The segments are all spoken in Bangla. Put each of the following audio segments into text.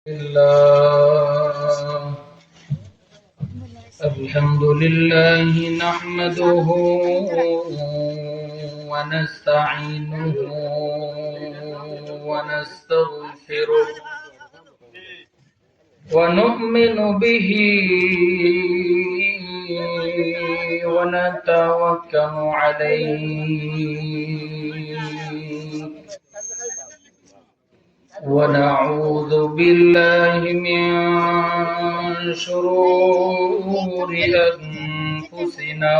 الله الحمد لله نحمده ونستعينه ونستغفره ونؤمن به ونتوكل عليه ونعوذ بالله من شرور أنفسنا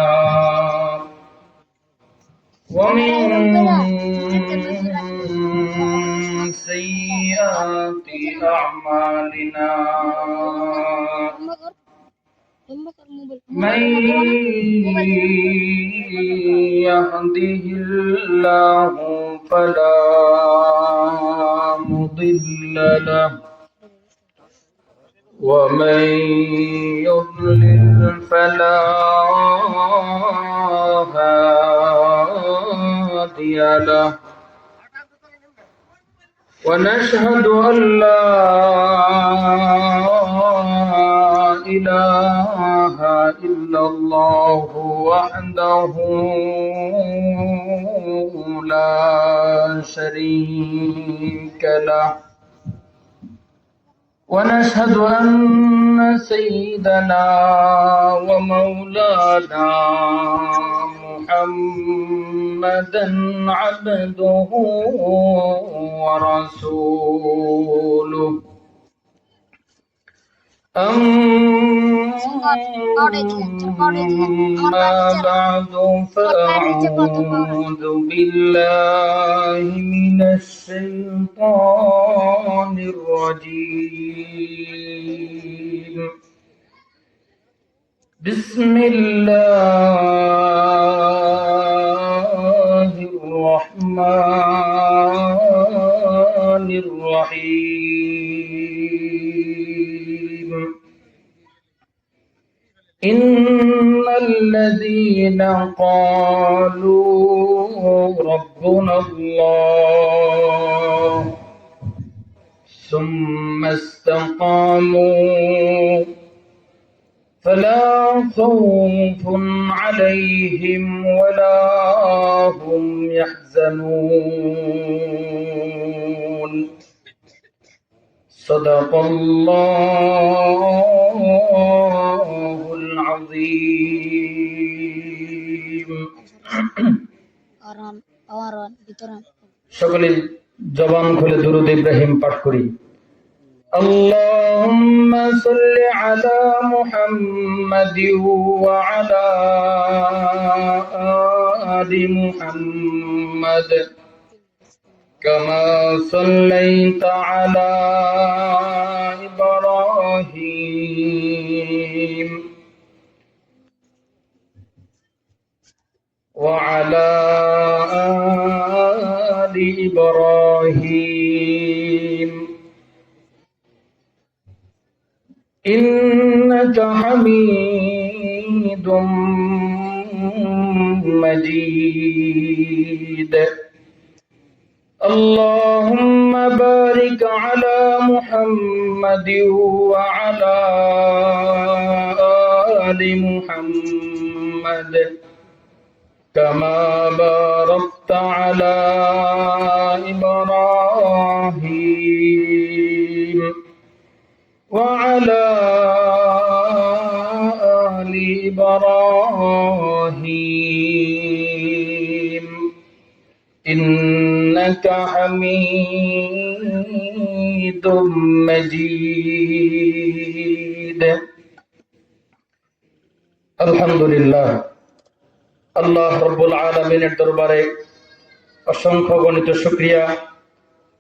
ومن سيئات أعمالنا من يهده الله فلا مضل له ومن يضلل فلا هادي له ونشهد أن لا إله إلا الله وحده لا شريك له ونشهد أن سيدنا ومولانا محمدا عبده ورسوله أما بعد فأعوذ بالله من الشيطان الرجيم بسم الله الرحمن الرحيم إن الذين قالوا ربنا الله ثم استقاموا فلا خوف عليهم ولا هم يحزنون صدق الله العظيم সকলে জবান খুলে দুরূদ ইব্রাহিম পাঠ করি اللهم صل على محمد وعلى آل محمد كما صليت على إبراهيم وعلى آل إبراهيم إنك حميد مجيد اللهم بارك على محمد وعلى آل محمد كما باركت على إبراهيم وعلى آل إبراهيم إنك حميد مجيد الحمد لله আল্লাহ রব্বুল আলামিনের দরবারে অসংখ্য গণিত শুকরিয়া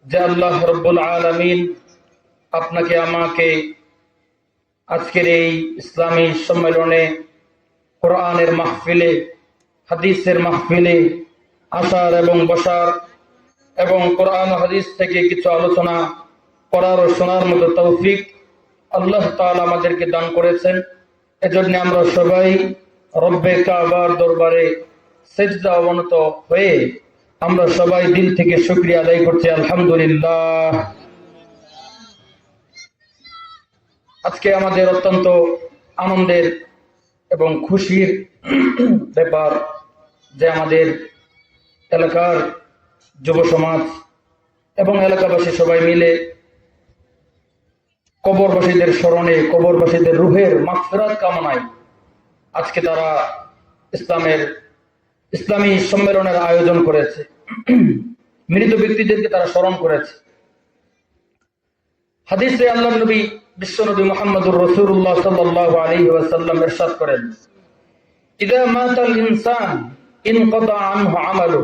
যে আল্লাহ রব্বুল আলামিন আপনাকে আমাকে আজকের এই ইসলামী সম্মেলনে কোরআনের মাহফিলে হাদিসের মাহফিলে আসার এবং বসার এবং কোরআন হাদিস থেকে কিছু আলোচনা করার ও শোনার মতো তৌফিক আল্লাহ তাআলা আমাদেরকে দান করেছেন। এজন্য আমরা সবাই রব্বে কাবার দরবারে সিজদা অবনত হয়ে আমরা সবাই দিল থেকে শুকরিয়া আদায় করছি আলহামদুলিল্লাহ। আজকে আমাদের অত্যন্ত আনন্দের এবং খুশির ব্যাপার যে আমাদের এলাকার যুব সমাজ এবং এলাকাবাসী সবাই মিলে কবরবাসীদের স্মরণে, কবরবাসীদের রুহের মাগফিরাত কামনায় আজকে তারা ইসলামী সম্মেলনের আয়োজন করেছে। মৃত ব্যক্তিদেরকে তারা স্মরণ করেছে। হাদিসে আল্লাহর নবী বিশ্বনবী মুহাম্মদুর রাসূলুল্লাহ সাল্লাল্লাহু আলাইহি ওয়াসাল্লাম ইরশাদ করেন, ইযা মাতাল ইনসান ইনকাতা আনহু আমালু।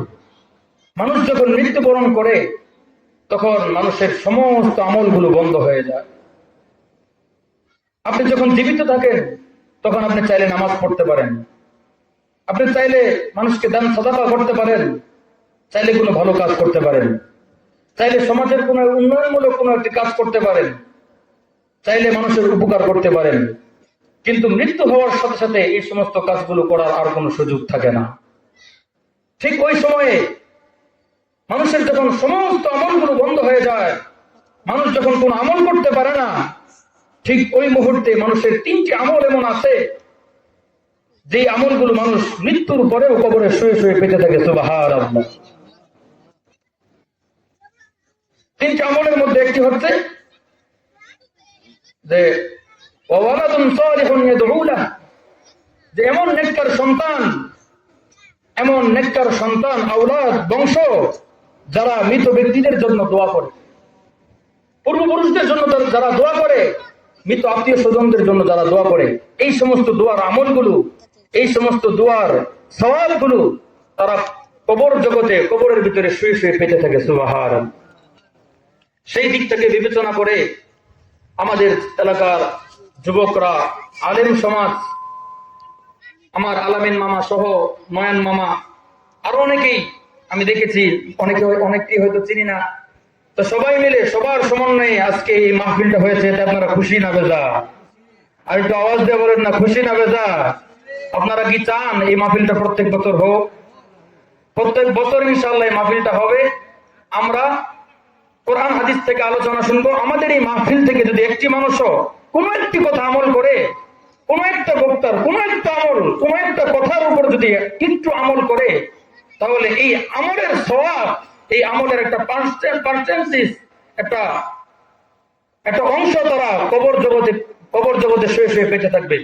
মানুষ যখন মৃত্যুবরণ করে তখন মানুষের সমস্ত আমলগুলো বন্ধ হয়ে যায়। আপনি যখন জীবিত থাকেন তখন আপনি চাইলে নামাজ পড়তে পারেন, আপনি চাইলে মানুষকে দান সাদাকা করতে পারেন, চাইলে কোনো ভালো কাজ করতে পারেন, চাইলে সমাজের কোনো উন্নয়নমূলক কোনো একটি কাজ করতে পারেন, চাইলে মানুষের উপকার করতে পারেন। কিন্তু মৃত্যু হওয়ার সাথে সাথে এই সমস্ত কাজগুলো করার আর কোনো সুযোগ থাকে না। ঠিক ওই সময়ে মানুষের যখন সমস্ত আমলগুলো বন্ধ হয়ে যায়, মানুষ যখন কোনো আমল করতে পারে না, ঠিক ওই মুহূর্তে মানুষের তিনটি আমল এমন আছে যে আমলগুলো মানুষ মৃত্যুর পরেও কবরে শুয়ে শুয়ে পেতে থাকে। সুবহানাল্লাহ। তিনটি আমলের মধ্যে একটি হচ্ছে যে ওয়ালাদুন সালিহুন ইয়াদউ লাহু, যে এমন নেককার সন্তান আওলাদ বংশ যারা মৃত ব্যক্তিদের জন্য দোয়া করে, পূর্বপুরুষদের জন্য যারা দোয়া করে, মৃত আত্মীয় স্বজনদের জন্য যারা দোয়া করে, এই সমস্ত দোয়ার আমলগুলো, এই সমস্ত দোয়ার সওয়াবগুলো তারা কবর জগতে, কবরের ভিতরে শুয়ে শুয়ে পেতে থাকে। সুবহানাল্লাহ। সেই দিক থেকে বিবেচনা করে আমাদের এলাকার যুবকরা, আলেম সমাজ, আমার আলামিন মামা সহ নয়ন মামা, আরো অনেকেই আমি দেখেছি, অনেকেই হয়তো চিনি না, তো সবাই মিলে সবার সমন্বয়ে আজকে এই মাহফিলটা হয়েছে। এটা আপনারা খুশি না বেজা? আর একটু আওয়াজ দিয়ে বলেন না, খুশি না বেজা? আপনারা কি চান এই মাহফিলটা প্রত্যেক বছর হোক? প্রত্যেক বছর ইনশাআল্লাহ এই মাহফিলটা হবে। আমরা কোরআন হাদিস থেকে আলোচনা শুনবো। আমাদের এই মাহফিল থেকে যদি একটি মানুষও কোনো একটি কথা আমল করে, কোনো একটা বক্তার কোনো একটা আমল, কোনো একটা কথার উপর যদি একটু আমল করে, তাহলে এই আমলের সওয়াব, এই আমলের একটা পার্সেন্টেজ, একটা অংশ তারা কবর জগতে শুয়ে শুয়ে পেতে থাকবে।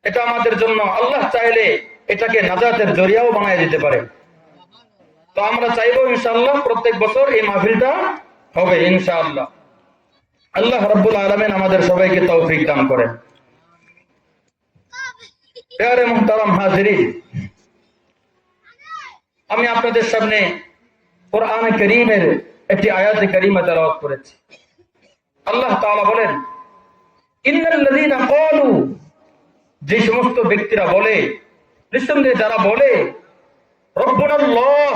এটা আমাদের জন্য আল্লাহ চাইলে এটাকে নাজাতের জরিয়াও বানায় দিতে পারে। তো আমরা চাইবো ইনশাআল্লাহ প্রত্যেক বছর এই মাহফিলটা হবে ইনশাআল্লাহ। আল্লাহ রাব্বুল আলামিন আমাদের সবাইকে তৌফিক দান করেন। প্যারে মুহতারাম হাজিরিন, আমি আপনাদের সামনে কোরআনে কারীমের একটি আয়াতে কারীমা তেলাওয়াত করেছি। আল্লাহ তাআলা বলেন, ইন্নাল্লাযীনা ক্বালু, যে সমস্ত ব্যক্তিরা বলে, নিঃসন্দেহে যারা বলে, রব্বুনাল্লাহ,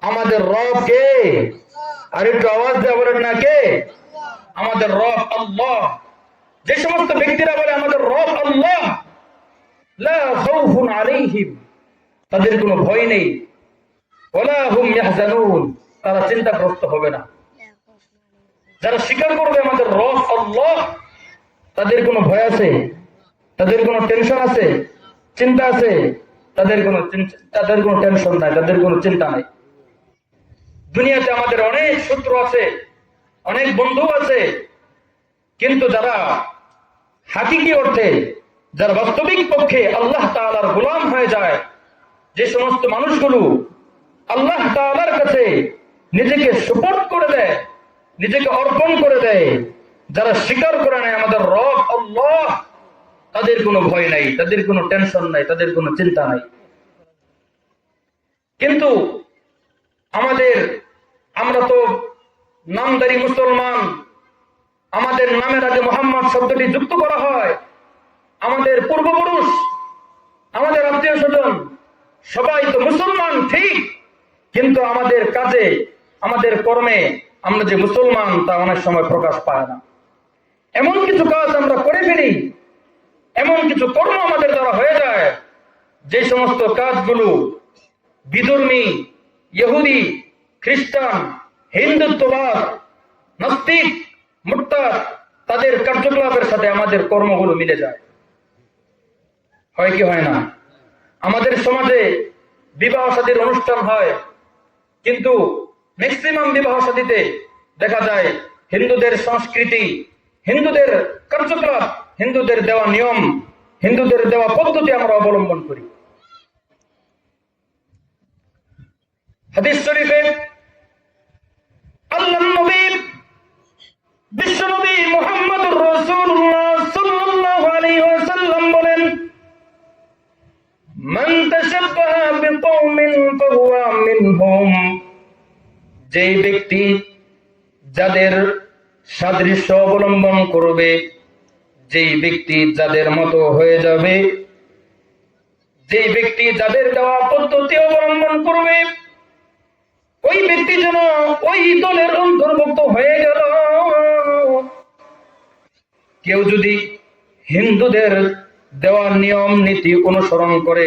আমাদের রব কে? আর একটু আওয়াজ দিয়ে বলেন না, কে? আমাদের রব আল্লাহ। যে সমস্ত ব্যক্তিরা বলে আমাদের রব আল্লাহ, লা খাউফুন আলাইহিম, তাদের কোনো ভয় নেই, ওয়ালা হুম ইয়াহজানুন, তারা চিন্তাগ্রস্ত হবে না। যারা স্বীকার করবে আমাদের রব আল্লাহ, তাদের কোনো ভয় আছে? তাদের কোনো টেনশন আছে? চিন্তা আছে? তাদের কোনো টেনশন নাই, তাদের কোনো চিন্তা নাই। দুনিয়াতে আমাদের অনেক শত্রু আছে, অনেক বন্ধু আছে, কিন্তু যারা হাকিকি অর্থে, যারা বাস্তবিক পক্ষে আল্লাহ তাআলার গোলাম হয়ে যায়, যে সমস্ত মানুষগুলো আল্লাহ তাআলার কাছে নিজেকে সুপর্দ করে দেয়, নিজেকে অর্পণ করে দেয়, যারা স্বীকার করে নেয় আমাদের রব আল্লাহ, তাদের কোনো ভয় নাই, তাদের কোনো টেনশন নাই, তাদের কোনো চিন্তা নাই। কিন্তু আমরা তো নামদারি মুসলমান, আমাদের নামের আগে মুহাম্মদ শব্দটি যুক্ত করা হয়। আমাদের পূর্বপুরুষ, আমাদের আত্মীয় স্বজন সবাই তো মুসলমান ঠিক, কিন্তু আমাদের কাজে, আমাদের কর্মে আমরা যে মুসলমান তা অনেক সময় প্রকাশ পায় না। এমন কিছু কাজ আমরা করে ফেলি, এমন কিছু কর্ম আমাদের দ্বারা হয়ে যায়, যে সমস্ত কাজগুলো বিধর্মী, ইহুদি, খ্রিস্টান, হিন্দুত্ববাদ, নাস্তিক, মুরতাদ তাদের কার্যকলাপের সাথে সাথে আমাদের কর্মগুলো মিলে যায়। হয় কি হয় না? আমাদের সমাজে বিবাহ শাদীর অনুষ্ঠান হয়, কিন্তু ম্যাক্সিমাম বিবাহ শাদীতে দেখা যায় হিন্দুদের সংস্কৃতি, হিন্দুদের কার্যকলাপ, হিন্দুদের দেওয়া নিয়ম, হিন্দুদের দেওয়া পদ্ধতি আমরা অবলম্বন করি। হাদিস শরীফে আল্লাহর নবী বিশ্বনবী মুহাম্মদুর রাসূলুল্লাহ সাল্লাল্লাহু আলাইহি ওয়াসাল্লাম বলেন, মান তাশাব্বাহা বিকওমিন ফাহুয়া মিনহুম, যেই ব্যক্তি যাদের সাদৃশ্য অবলম্বন করবে, যেই ব্যক্তি যাদের মতো হয়ে যাবে, যেই ব্যক্তি যাদের দেওয়া পদ্ধতি অবলম্বন করবে, ওই ব্যক্তি যেন ওই দলের অন্তর্ভুক্ত হয়ে গেল। কেউ যদি হিন্দুদের দেওয়া নিয়ম নীতি অনুসরণ করে,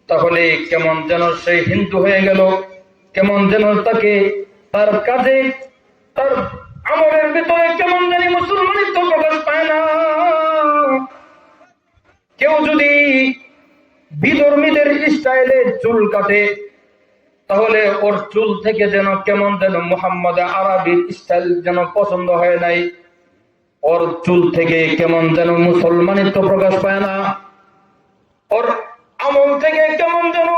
তাহলে কেমন যেন সে হিন্দু হয়ে গেল, কেমন যেন তাকে তার কাজে তার আমলের ভিতরে কেমন জানি মুসলমানিত্ব প্রকাশ পায় না। কেউ যদি বিধর্মীদের স্টাইলে চুল কাটে, তাহলে ওর চুল থেকে যেন কেমন যেন মুহাম্মদ আরবির স্টাইল যেন পছন্দ হয় নাই, ওর চুল থেকে কেমন যেন মুসলমানিত্ব প্রকাশ পায় না, ওর আমল থেকে কেমন যেন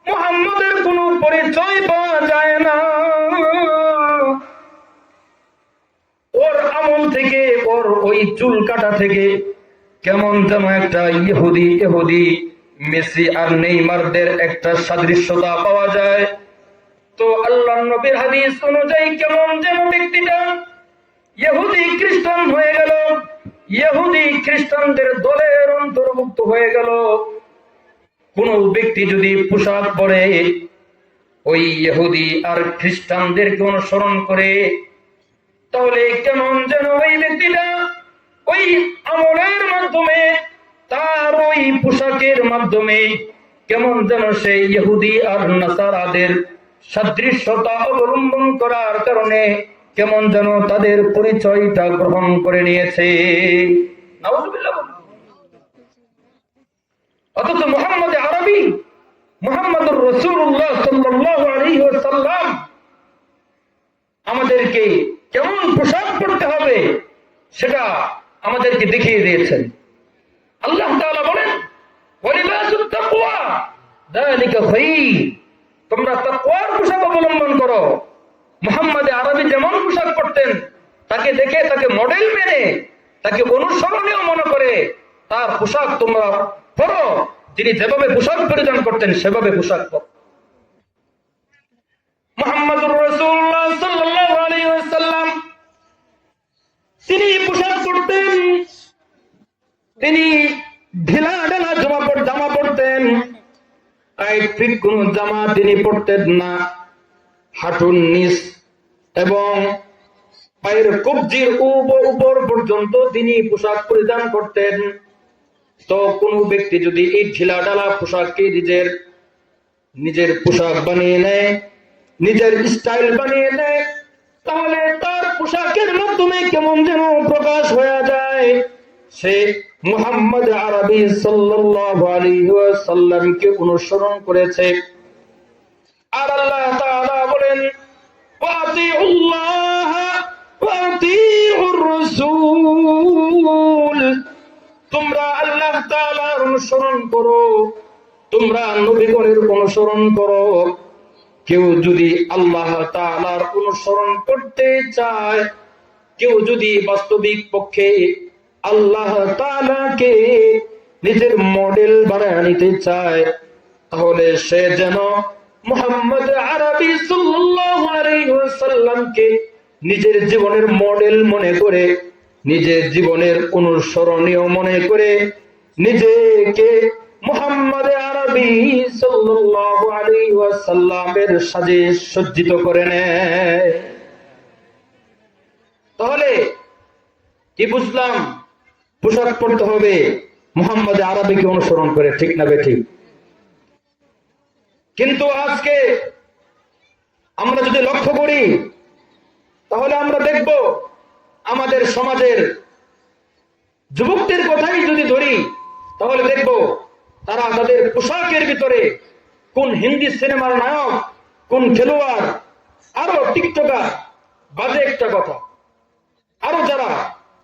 মুহাম্মদের কোন পরিচয় পাওয়া যায় না, ওর আমল থেকে, ওর ওই চুল কাটা থেকে কেমন যেন একটা ইহুদি মেসি আর নেইমারদের একটা সাদৃশ্যতা পাওয়া যায়। তো আল্লাহর নবীর হাদিস অনুযায়ী কেমন যেন ব্যক্তিটা ইহুদি খ্রিস্টান হয়ে গেল, ইহুদি খ্রিস্টানদের দলের অন্তর্ভুক্ত হয়ে গেল। কোন ব্যক্তি যদি পোশাক পরে ওই ইহুদি আর খ্রিস্টানদেরকে অনুসরণ করে, তাহলে কেমন যেন ওই ব্যক্তিটা ওই আমলের মাধ্যমে, তার ওই পোশাকের মাধ্যমে কেমন যেন সেই ইহুদি আর নাসারাদের সাদৃশ্যতা অবলম্বন করার কারণে কেমন যেন তাদের পরিচয়টা গ্রহণ করে নিয়েছে। নাউযুবিল্লাহ। অথচ মুহাম্মদ আরবি, মুহাম্মদুর রাসূলুল্লাহ সাল্লাল্লাহু আলাইহি ওয়াসাল্লাম আমাদেরকে কেমন পোশাক পরতে হবে সেটা আমাদেরকে দেখিয়ে দিয়েছেন। আল্লাহ তাআলা বলেন, ওয়ালিবাসুত তাকওয়া যালিকা খায়র, তোমরা তাকওয়ার পোশাক অবলম্বন করো। মুহাম্মদ আরবি যেমন পোশাক পরতেন, তাকে দেখে, তাকে মডেল মেনে, তাকে অনুসরণীয় মনে করে তার পোশাক তোমরা পরো। তিনি যেভাবে পোশাক পরিধান করতেন সেভাবে পোশাক পরো। মুহাম্মদুর রাসূলুল্লাহ সাল্লাল্লাহু আলাইহি ওয়াসাল্লাম তিনি পোশাক পরতেন, তিনি ঢিলা ঢালা জামা পরতেন, টাইট ফিট কোন জামা তিনি পরতেন না। হাঁটুর নিচ এবং পায়ের কবজির উপর পর্যন্ত তিনি পোশাক পরিধান করতেন। তো কোন ব্যক্তি যদি এই ঢিলা ঢালা পোশাককে নিজের পোশাক বানিয়ে নেয়, নিজের স্টাইল বানিয়ে নেয়, তাহলে তার পোশাকের মাধ্যমে কেমন যেন প্রকাশ হয়ে যায় সে মুহাম্মদ আরবি সাল্লাল্লাহু আলাইহি ওয়াসাল্লামকে অনুসরণ করেছে। আর আল্লাহ তাআলা বলেন, ওয়াতিউল্লাহ ওয়া আতিউর রাসূল, তোমরা আল্লাহ তাআলার অনুসরণ করো, তোমরা নবীগণের অনুসরণ করো। কেউ যদি আল্লাহ তাআলার অনুসরণ করতে চায়, কেউ যদি বাস্তবিক পক্ষে আল্লাহ তাআলাকে নিজের মডেল বানায় নিতে চায়, তাহলে সে যেন মুহাম্মদ আরবি সাল্লাল্লাহু আলাইহি ওয়াসাল্লামকে নিজের জীবনের মডেল মনে করে, নিজের জীবনের অনুসরণীয় মনে করে নিজেকে মুহাম্মদ আরবি সাল্লাল্লাহু আলাইহি ওয়াসাল্লামের সাজে সজ্জিত করে নেয়। তাহলে কি বুঝলাম? পোশাক পরতে হবে মুহাম্মদ আরবিকে অনুসরণ করে, ঠিক না বেঠিক? কিন্তু আজকে আমরা যদি লক্ষ্য করি, তাহলে আমরা দেখব আমাদের সমাজের যুবকদের কথাই যদি ধরি তাহলে দেখব তারা তাদের পোশাকের ভিতরে কোন হিন্দি সিনেমার নায়ক, কোন খেলোয়াড়, আরো টিকটকার, বাজে একটা কথা, আরো যারা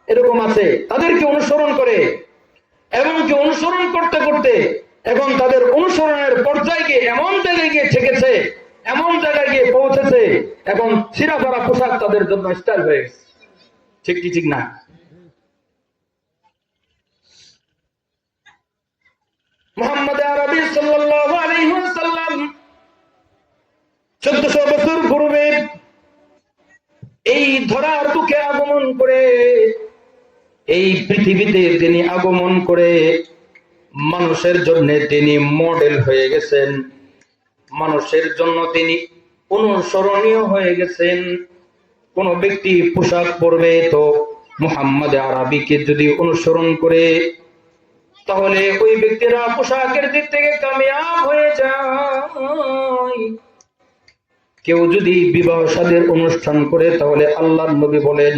এরকম আছে তাদেরকে অনুসরণ করে, এবং কি অনুসরণ করতে করতে এখন তাদের অনুসরণের পর্যায়ে গিয়ে এমন জায়গায় গিয়ে ঠেকেছে, এমন জায়গায় গিয়ে পৌঁছেছে, এখন ছিঁড়া ফাড়া পোশাক তাদের জন্য স্টাইল হয়ে গেছে। ঠিক কি ঠিক না? মুহাম্মদ আরবি সাল্লাল্লাহু আলাইহি ওয়াসাল্লাম 1400 বছর পূর্বে এই ধরার বুকে আগমন করে, এই পৃথিবীতে তিনি আগমন করে মানুষের জন্য তিনি মডেল হয়ে গেছেন, মানুষের জন্য তিনি অনুসরণীয় হয়ে গেছেন। কোন ব্যক্তি পোশাক পরবে তো মুহাম্মদ আরবিকে যদি অনুসরণ করে তাহলে ওই ব্যক্তিরা পোশাকের দিক থেকে কামিয়াব হয়ে যায়। কেউ যদি বিবাহ শাদীর অনুষ্ঠান করে তাহলে আল্লাহর নবী বলেন,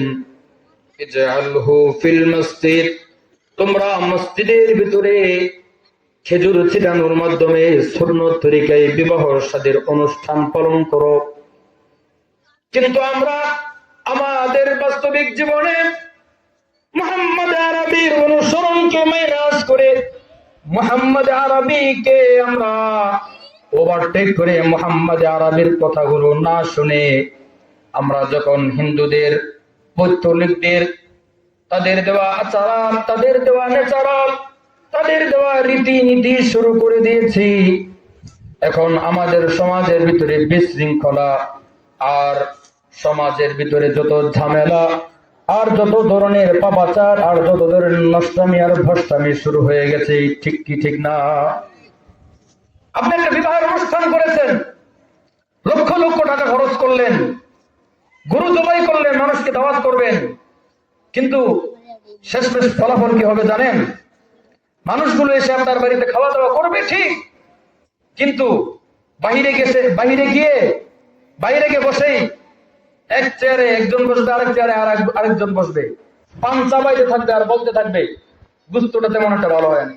ইজআলহু ফিল মসজিদ, তোমরা মসজিদের ভিতরে খেজুর ছিটানোর মাধ্যমে সুন্নত তরিকায় বিবাহ শাদীর অনুষ্ঠান পালন করো। কিন্তু আমরা আমাদের বাস্তবিক জীবনে মুহাম্মদ আরবির অনুসরণকে মাইনাস করে মুহাম্মদ আরবিকে আমরা ওভারটেক করে মুহাম্মদ আরবির কথাগুলো না শুনে আমরা যখন হিন্দুদের, পৌত্তলিকদের তাদের দেওয়া আচার, তাদের দেওয়া নেচারাল, তাদের দেওয়া রীতিনীতি শুরু করে দিয়েছি, এখন আমাদের সমাজের ভিতরে বিশৃঙ্খলা আর সমাজের ভিতরে যত ঝামেলা আর যত ধরনের পাপাচার আর যত ধরনের নষ্টামি আর ভ্রষ্টামি শুরু হয়ে গেছে। ঠিক কি ঠিক না? আপনি একটা বিবাহের অনুষ্ঠান করেছেন, লক্ষ লক্ষ টাকা খরচ করলেন, গরু জবাই করলেন, মানুষকে দাওয়াত করবেন, কিন্তু শেষমেশ ফলাফল কি হবে জানেন? মানুষগুলো এসে আপনার বাড়িতে খাওয়া দাওয়া করবে ঠিক, কিন্তু বাইরে গিয়ে বসেই এক চেয়ারে একজন বসবে, আরেক চেয়ারে আরেকজন বসবে, পান চাবাইতে থাকবে আর বলতে থাকবে গুস্তটা তেমন একটা ভালো হয়নি,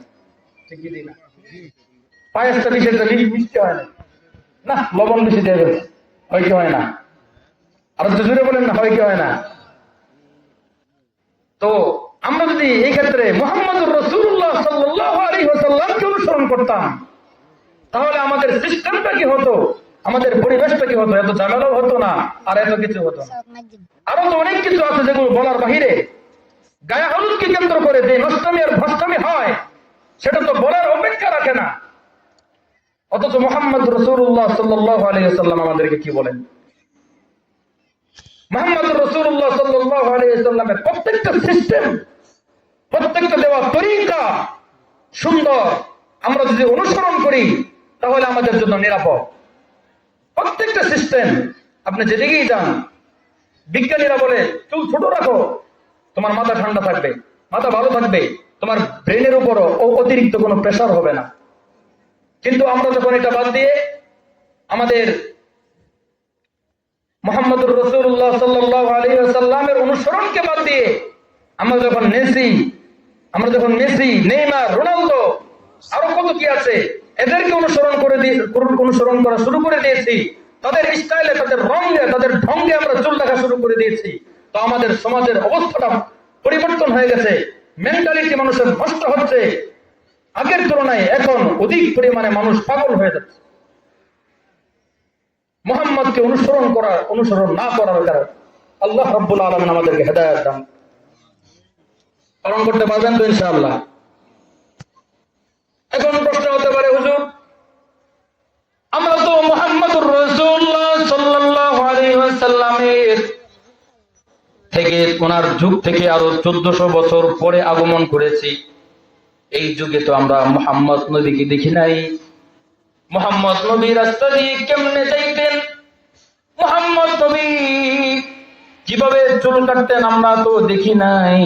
ঠিক কি না? পায়েসটা বিষয়টা মিষ্টি হয় না, লবণ বেশি দিয়ে গেছে, হয় কি হয় না? আর জোরে বলেন না, হয় কি হয় না? তো আমরা যদি এই ক্ষেত্রে মুহাম্মদুর রাসূলুল্লাহ সাল্লাল্লাহু আলাইহি ওয়াসাল্লামকে অনুসরণ করতাম তাহলে আমাদের সিস্টেমটা কি হতো, আমাদের পরিবেশটা কি হতো? এত ঝামেলাও হতো না, আর এত কিছু হতো না। আরো তো অনেক কিছু আছে যেগুলো বলার বাহিরে। গায়ে হলুদকে কেন্দ্র করে যে নষ্টামি আর ভ্রষ্টামি হয় সেটা তো বলার অপেক্ষা রাখে না, অথচ মুহাম্মদ রাসূলুল্লাহ সাল্লাল্লাহু আলাইহি ওয়াসাল্লাম আমাদেরকে কি বলেন? মুহাম্মদ রাসূলুল্লাহ সাল্লাল্লাহু আলাইহি ওয়াসাল্লামের প্রত্যেকটা সিস্টেম, প্রত্যেকটা দেওয়া তরিকা সুন্দর, আমরা যদি অনুসরণ করি তাহলে আমাদের জন্য নিরাপদ। প্রত্যেকটা সিস্টেম, আপনি যেদিকেই যান, বিজ্ঞানীরা বলে চুল ছোট রাখো, তোমার মাথা ঠান্ডা থাকবে, মাথা ভালো থাকবে, তোমার ব্রেনের উপরও অতিরিক্ত কোনো প্রেসার হবে না। কিন্তু আমরা যখন এটা বাদ দিয়ে আমাদের মুহাম্মদুর রাসূলুল্লাহ সাল্লাল্লাহু আলাইহি ওয়াসাল্লামের অনুসরণকে বাদ দিয়ে আমরা যখন মেসি, নেইমার, রোনালদো, আরো কত কি আছে, এদেরকে অনুসরণ করা শুরু করে দিয়েছি, তাদের স্টাইলে, তাদের রঙে, তাদের ঢঙ্গে আমরা চুল রাখা শুরু করে দিয়েছি, তো আমাদের সমাজের অবস্থাটা পরিবর্তন হয়ে গেছে, মেন্টালিটি মানুষের নষ্ট হচ্ছে, আগের তুলনায় এখন অধিক পরিমাণে মানুষ পাগল হয়ে যাচ্ছে। মুহাম্মদকে অনুসরণ না করার কারণে আল্লাহ রাব্বুল আলামিন আমাদেরকে হেদায়েত দান পালন করতে পারবেন তো ইনশাআল্লাহ। এখন প্রশ্ন হতে পারে, হুজুর আমরা তো মুহাম্মদুর রাসূলুল্লাহ সাল্লাল্লাহু আলাইহি ওয়াসাল্লামের থেকে, ওনার যুগ থেকে আরো 1400 বছর পরে আগমন করেছি, এই যুগে তো আমরা মুহাম্মদ নবীকে দেখি নাই। মুহাম্মদ নবী রাস্তা দিয়ে কেমনে যাইতেন, মুহাম্মদ নবী কিভাবে চুল কাটতেন আমরা তো দেখি নাই,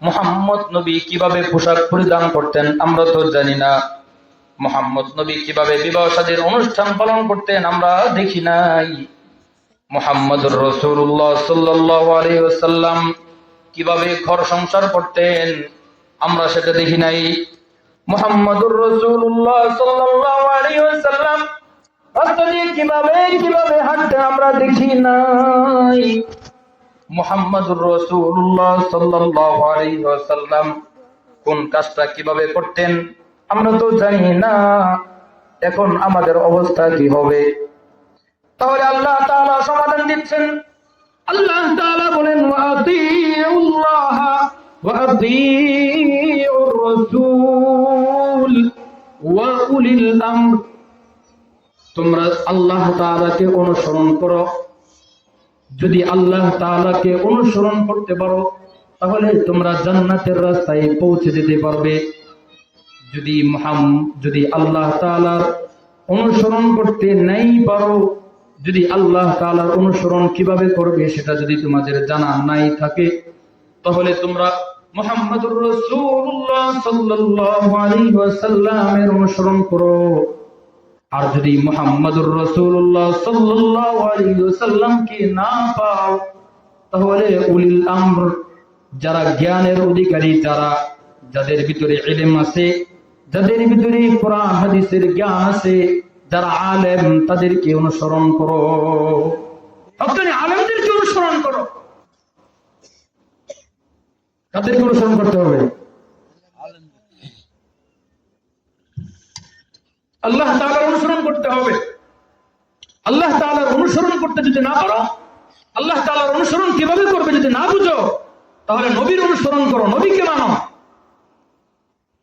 মুহাম্মদ নবী কিভাবে পোশাক পরিধান করতেন আমরা তো জানি না, মুহাম্মদ নবী কিভাবে বিবাহ শাদীর অনুষ্ঠান পালন করতেন আমরা দেখি নাই, মুহাম্মদুর রাসূলুল্লাহ সাল্লাল্লাহু আলাইহি ওয়াসাল্লাম কিভাবে ঘর সংসার করতেন আমরা সেটা দেখি নাই। মুহাম্মাদুর রাসূলুল্লাহ সাল্লাল্লাহু আলাইহি ওয়াসাল্লাম রাস্তা দিয়ে কিভাবে হাঁটতেন আমরা দেখি নাই। মুহাম্মাদুর রাসূলুল্লাহ সাল্লাল্লাহু আলাইহি ওয়াসাল্লাম কোন কাজটা কিভাবে করতেন আমরা তো জানি না। এখন আমাদের অবস্থা কি হবে? তাহলে আল্লাহ তাআলা সমাধান দিচ্ছেন। আল্লাহ তাআলা বলেন ওয়াতিউল্লাহ ওয়া আতিউর রাসূল ওয়া উলিল আমর। তোমরা আল্লাহ তাআলাকে অনুসরণ করো। যদি আল্লাহ তাআলাকে অনুসরণ করতে পারো তাহলে তোমরা জান্নাতের রাস্তায় পৌঁছে যেতে পারবে। যদি আল্লাহ তাআলার অনুসরণ করতে নাই পারো, যদি আল্লাহ তাআলার অনুসরণ কিভাবে করবে সেটা যদি তোমাদের জানা নাই থাকে, তাহলে তোমরা মুহাম্মাদুর রাসূলুল্লাহ সাল্লাল্লাহু আলাইহি ওয়াসাল্লামের অনুসরণ করো। আর যদি মুহাম্মাদুর রাসূলুল্লাহ সাল্লাল্লাহু আলাইহি ওয়াসাল্লামকে না পাও, তাহলে উলিল আমর, যারা জ্ঞানের অধিকারী, যাদের ভিতরে ইলম আছে, যাদের ভিতরে কোরআন হাদিসের জ্ঞান আছে, যারা আলেম, তাদেরকে অনুসরণ করো। আপনি আলেমদেরকে অনুসরণ করো। তাদেরকে অনুসরণ করতে হবে। আল্লাহ তাআলার অনুসরণ করতে হবে। আল্লাহ তাআলার অনুসরণ করতে যদি না পারো, আল্লাহ তাআলার অনুসরণ কিভাবে করবে যদি না বুঝো, তাহলে নবীর অনুসরণ করো, নবীকে মানো।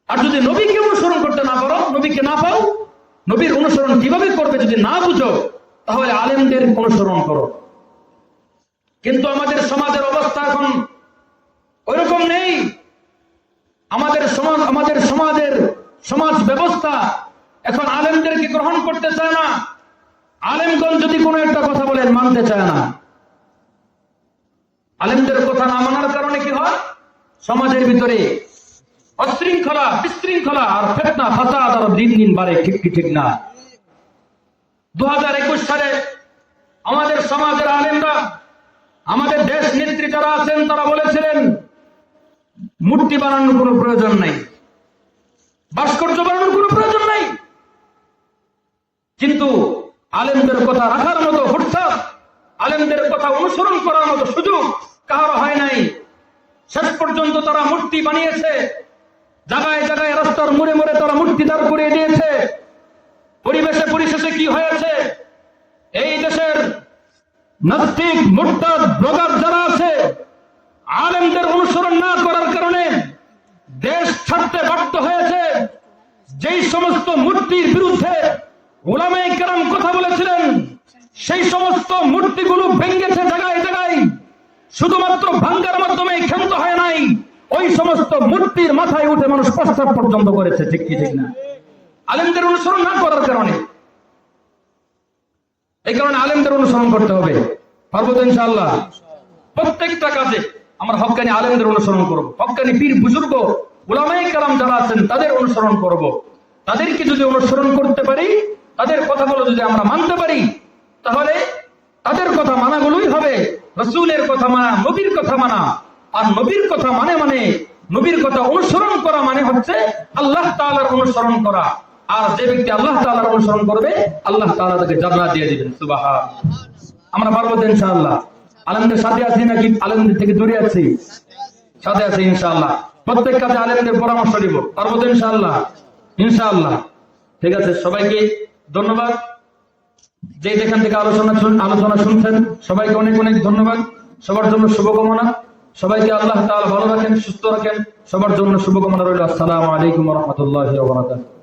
আর যদি নবীকে অনুসরণ করতে না পারো, নবীকে না পাও, নবীর অনুসরণ কিভাবে করবে যদি না বুঝো, তাহলে আলেমদের অনুসরণ করো। কিন্তু আমাদের সমাজের অবস্থা এখন ওইরকম নেই। আমাদের সমাজ ব্যবস্থা এখন আলেমদেরকে গ্রহণ করতে চায় না। আলেমগণ যদি কোনো একটা কথা বলেন মানতে চায় না। আলেমদের কথা না মানার কারণে কি হয়? সমাজের ভিতরে অশৃঙ্খলা, বিশৃঙ্খলা আর ফিতনা ফাসাদ আরো দিন দিন বাড়ে। ঠিক কি ঠিক না? 2021 সালে আমাদের সমাজের আলেমরা, আমাদের দেশ নেত্রী যারা আছেন, তারা বলেছিলেন মূর্তি বানানোর কোনো প্রয়োজন নাই, ভাস্কর্য বানানোর কোনো প্রয়োজন নাই। কিন্তু আলেমদের কথা রাখার মতো ফুরসত, আলেমদের কথা অনুসরণ করার মতো সুযোগ কারো হয় নাই। শেষ পর্যন্ত তারা মূর্তি বানিয়েছে, জায়গায় জায়গায় রাস্তার মোড়ে মোড়ে তারা মূর্তি দাঁড় করিয়ে দিয়েছে। পরিশেষে কি হয়েছে? এই দেশের নাস্তিক, মুরতাদ, ব্লগার যারা আছে, আলেমদের অনুসরণ না করার কারণে দেশ ছাড়তে বাধ্য হয়েছে। যেই সমস্ত মূর্তির বিরুদ্ধে উলামায়ে কেরাম কথা বলেছিলেন, সেই সমস্ত মূর্তিগুলো ভেঙেছে জায়গায় জায়গায়। শুধুমাত্র ভাঙ্গার মাধ্যমে ক্ষান্ত হয় নাই, ওই সমস্ত মূর্তির মাথায় উঠে মানুষ প্রস্তাব পর্যন্ত করেছে। ঠিক কি ঠিক না? আলেমদের অনুসরণ না করার কারণে। এই কারণে আলেমদের অনুসরণ করতে হবে। পারবো তো ইনশাআল্লাহ? প্রত্যেকটা কাজে আমরা হক্কানি আলেমদের অনুসরণ করব। হক্কানি পীর বুজুর্গ উলামায়ে কেরাম যারা আছেন তাদের অনুসরণ করব। তাদেরকে যদি অনুসরণ করতে পারি, তাদের কথাগুলো যদি আমরা মানতে পারি, তাহলে তাদের কথা মানাগুলোই হবে রাসূলের কথা মানা, নবীর কথা মানা। আর নবীর কথা মানে নবীর কথা অনুসরণ করা মানে হচ্ছে আল্লাহ তাআলার অনুসরণ করা। আর যে ব্যক্তি আল্লাহ তাআলার অনুসরণ করবে, আল্লাহ তাআলা তাকে জান্নাত দিয়ে দিবেন। সুবহান। আমরা পারবো তো ইনশাআল্লাহ? আলেমদের সাথে আছি নাকি আলেমদের থেকে দূরে আছি? সাথে আছি ইনশাআল্লাহ। প্রত্যেক কাজে আলেমদের পরামর্শ নিব। পারবো তো ইনশাআল্লাহ? ইনশাআল্লাহ। ঠিক আছে, সবাইকে ধন্যবাদ। যে যেখান থেকে আলোচনা শুনছেন সবাইকে অনেক অনেক ধন্যবাদ। সবার জন্য শুভকামনা। সবাইকে আল্লাহ তাআলা ভালো রাখেন, সুস্থ রাখেন। সবার জন্য শুভকামনা রইল। আসসালামু আলাইকুম ওয়া রাহমাতুল্লাহি ওয়া বারাকাতুহু।